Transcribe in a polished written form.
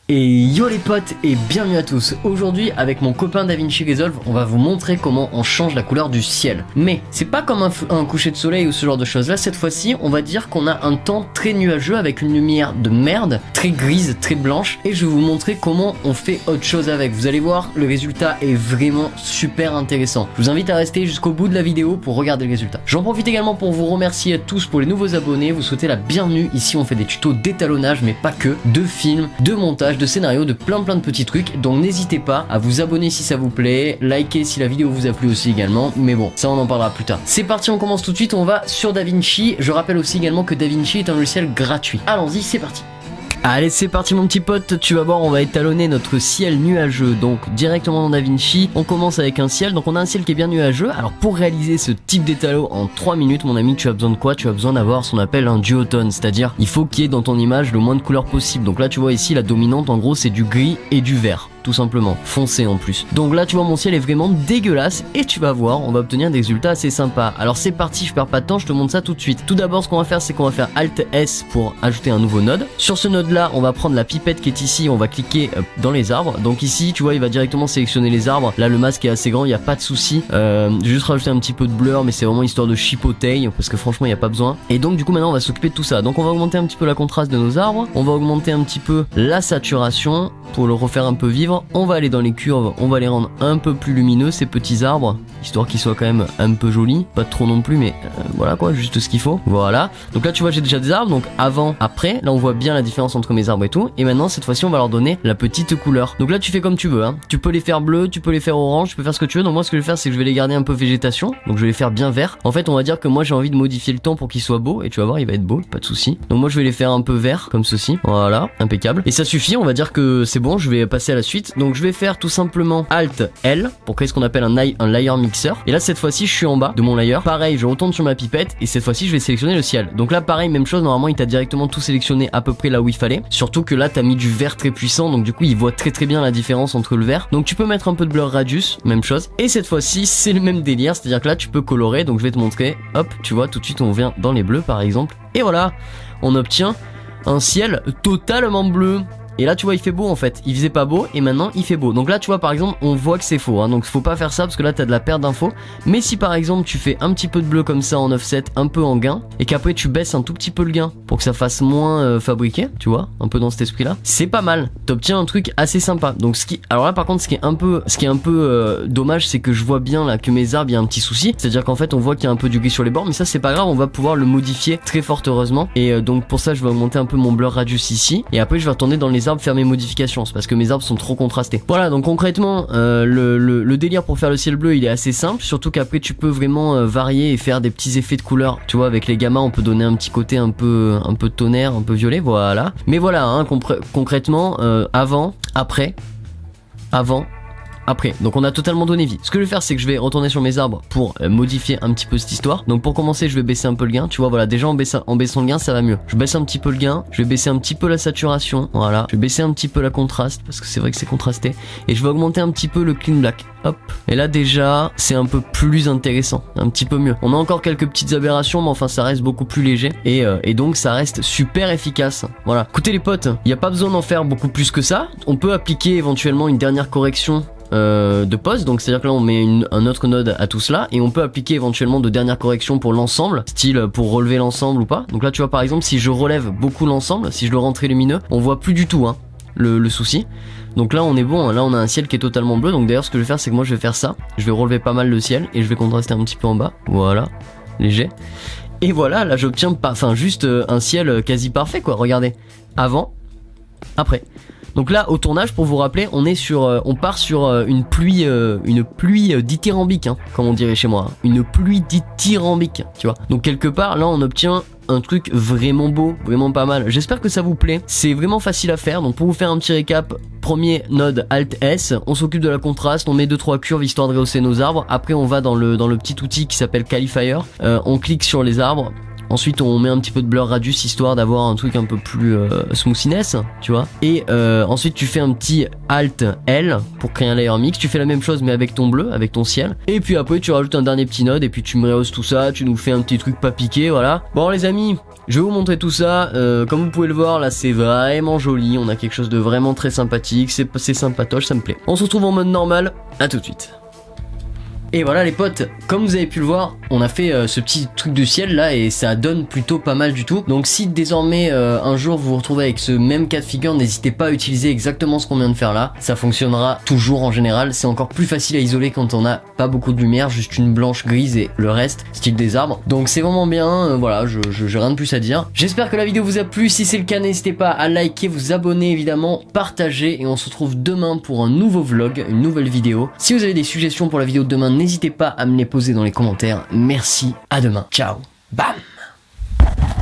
Et yo les potes et bienvenue à tous. Aujourd'hui avec mon copain DaVinci Resolve, on va vous montrer comment on change la couleur du ciel. Mais c'est pas comme un coucher de soleil ou ce genre de choses là, cette fois-ci on va dire qu'on a un temps très nuageux avec une lumière de merde, très grise, très blanche. Et je vais vous montrer comment on fait autre chose avec. Vous allez voir, le résultat est vraiment super intéressant. Je vous invite à rester jusqu'au bout de la vidéo pour regarder le résultat. J'en profite également pour vous remercier à tous pour les nouveaux abonnés, vous souhaiter la bienvenue. Ici on fait des tutos d'étalonnage mais pas que, de films, de montage, de scénario, de plein de petits trucs, donc n'hésitez pas à vous abonner si ça vous plaît, liker si la vidéo vous a plu aussi également, mais bon, ça on en parlera plus tard. C'est parti, on commence tout de suite, on va sur DaVinci. Je rappelle aussi également que DaVinci est un logiciel gratuit. Allons-y, c'est parti. Allez, c'est parti mon petit pote, tu vas voir, on va étalonner notre ciel nuageux. Donc directement dans DaVinci, on commence avec un ciel. Donc on a un ciel qui est bien nuageux. Alors pour réaliser ce type d'étalon en 3 minutes, mon ami, tu as besoin de quoi? Tu as besoin d'avoir ce qu'on appelle un duotone, c'est-à-dire il faut qu'il y ait dans ton image le moins de couleurs possible. Donc là tu vois ici la dominante en gros c'est du gris et du vert. Tout simplement, foncé en plus. Donc là tu vois mon ciel est vraiment dégueulasse et tu vas voir, on va obtenir des résultats assez sympas. Alors c'est parti, je perds pas de temps, je te montre ça tout de suite. Tout d'abord ce qu'on va faire c'est qu'on va faire Alt S pour ajouter un nouveau node. Sur ce node là on va prendre la pipette qui est ici, on va cliquer dans les arbres. Donc ici tu vois il va directement sélectionner les arbres. Là le masque est assez grand, il n'y a pas de souci. Juste rajouter un petit peu de blur mais c'est vraiment histoire de chipoter parce que franchement il n'y a pas besoin. Et donc du coup maintenant on va s'occuper de tout ça. Donc on va augmenter un petit peu la contraste de nos arbres. On va augmenter un petit peu la saturation pour le refaire un peu vivre. On va aller dans les curves, on va les rendre un peu plus lumineux ces petits arbres, histoire qu'ils soient quand même un peu jolis, pas trop non plus mais voilà quoi, juste ce qu'il faut. Voilà, donc là tu vois j'ai déjà des arbres, donc avant, après, là on voit bien la différence entre mes arbres et tout. Et maintenant cette fois-ci on va leur donner la petite couleur. Donc là tu fais comme tu veux hein. Tu peux les faire bleus, tu peux les faire orange, tu peux faire ce que tu veux. Donc moi ce que je vais faire c'est que je vais les garder un peu végétation, donc je vais les faire bien verts. En fait on va dire que moi j'ai envie de modifier le temps pour qu'il soit beau, et tu vas voir il va être beau, pas de souci. Donc moi je vais les faire un peu verts comme ceci, voilà, impeccable. Et ça suffit, on va dire que c'est bon, je vais passer à la suite. Donc je vais faire tout simplement Alt L pour créer ce qu'on appelle un layer mixer. Et là cette fois-ci je suis en bas de mon layer. Pareil, je retourne sur ma pipette et cette fois-ci je vais sélectionner le ciel. Donc là pareil, même chose, normalement il t'a directement tout sélectionné à peu près là où il fallait. Surtout que là t'as mis du vert très puissant, donc du coup il voit très bien la différence entre le vert. Donc tu peux mettre un peu de blur radius, même chose. Et cette fois-ci c'est le même délire, c'est-à-dire que là tu peux colorer. Donc je vais te montrer, hop, tu vois tout de suite on vient dans les bleus par exemple. Et voilà, on obtient un ciel totalement bleu. Et là tu vois il fait beau en fait, il faisait pas beau et maintenant il fait beau. Donc là tu vois par exemple on voit que c'est faux hein. Donc faut pas faire ça parce que là t'as de la perte d'infos. Mais si par exemple tu fais un petit peu de bleu comme ça en offset, un peu en gain, et qu'après tu baisses un tout petit peu le gain pour que ça fasse moins fabriqué, tu vois, un peu dans cet esprit là, c'est pas mal, t'obtiens un truc assez sympa. Donc alors là par contre ce qui est un peu dommage c'est que je vois bien là que mes arbres il y a un petit souci. C'est à dire qu'en fait on voit qu'il y a un peu du gris sur les bords, mais ça c'est pas grave, on va pouvoir le modifier très fort heureusement. Et donc pour ça je vais augmenter un peu mon blur radius ici. Et après je vais retourner dans les arbres faire mes modifications, c'est parce que mes arbres sont trop contrastés. Voilà, donc concrètement le délire pour faire le ciel bleu il est assez simple, surtout qu'après tu peux vraiment varier et faire des petits effets de couleurs. Tu vois avec les gammas on peut donner un petit côté un peu tonnerre, un peu violet, voilà. Mais voilà hein, concrètement avant, après, donc on a totalement donné vie. Ce que je vais faire c'est que je vais retourner sur mes arbres pour modifier un petit peu cette histoire. Donc pour commencer je vais baisser un peu le gain. Tu vois voilà, déjà en baissant le gain ça va mieux. Je baisse un petit peu le gain, je vais baisser un petit peu la saturation, voilà. Je vais baisser un petit peu la contraste parce que c'est vrai que c'est contrasté. Et je vais augmenter un petit peu le clean black. Hop. Et là déjà c'est un peu plus intéressant, un petit peu mieux. On a encore quelques petites aberrations mais enfin ça reste beaucoup plus léger. Et donc ça reste super efficace. Voilà. Écoutez les potes, il n'y a pas besoin d'en faire beaucoup plus que ça. On peut appliquer éventuellement une dernière correction de pause, donc c'est à dire que là on met un autre node à tout cela et on peut appliquer éventuellement de dernières corrections pour l'ensemble, style pour relever l'ensemble ou pas. Donc là tu vois par exemple si je relève beaucoup l'ensemble, si je le rends très lumineux, on voit plus du tout hein, le souci. Donc là on est bon, là on a un ciel qui est totalement bleu. Donc d'ailleurs ce que je vais faire c'est que moi je vais faire ça, je vais relever pas mal le ciel et je vais contraster un petit peu en bas, voilà, léger. Et voilà, là j'obtiens pas, enfin juste un ciel quasi parfait quoi, regardez, avant, après. Donc là au tournage pour vous rappeler on part sur une pluie dithyrambique hein, comme on dirait chez moi, une pluie dithyrambique tu vois. Donc quelque part là on obtient un truc vraiment beau, vraiment pas mal. J'espère que ça vous plaît, c'est vraiment facile à faire. Donc pour vous faire un petit récap, premier node Alt S, on s'occupe de la contraste, on met 2-3 curves histoire de rehausser nos arbres. Après on va dans le petit outil qui s'appelle Qualifier, on clique sur les arbres. Ensuite on met un petit peu de blur radius histoire d'avoir un truc un peu plus smoothiness, tu vois. Et ensuite tu fais un petit Alt L pour créer un layer mix. Tu fais la même chose mais avec ton bleu, avec ton ciel. Et puis après tu rajoutes un dernier petit node et puis tu me rehausses tout ça, tu nous fais un petit truc pas piqué, voilà. Bon les amis, Je vais vous montrer tout ça, comme vous pouvez le voir là c'est vraiment joli, on a quelque chose de vraiment très sympathique, c'est sympatoche, ça me plaît. On se retrouve en mode normal, à tout de suite. Et voilà les potes, comme vous avez pu le voir, on a fait ce petit truc de ciel là et ça donne plutôt pas mal du tout. Donc si désormais un jour vous vous retrouvez avec ce même cas de figure, n'hésitez pas à utiliser exactement ce qu'on vient de faire là. Ça fonctionnera toujours en général, c'est encore plus facile à isoler quand on a pas beaucoup de lumière, juste une blanche grise et le reste, style des arbres. Donc c'est vraiment bien, voilà, j'ai rien de plus à dire. J'espère que la vidéo vous a plu, si c'est le cas n'hésitez pas à liker, vous abonner évidemment, partager et on se retrouve demain pour un nouveau vlog, une nouvelle vidéo. Si vous avez des suggestions pour la vidéo de demain, n'hésitez pas à me les poser dans les commentaires. Merci, à demain, ciao, bam.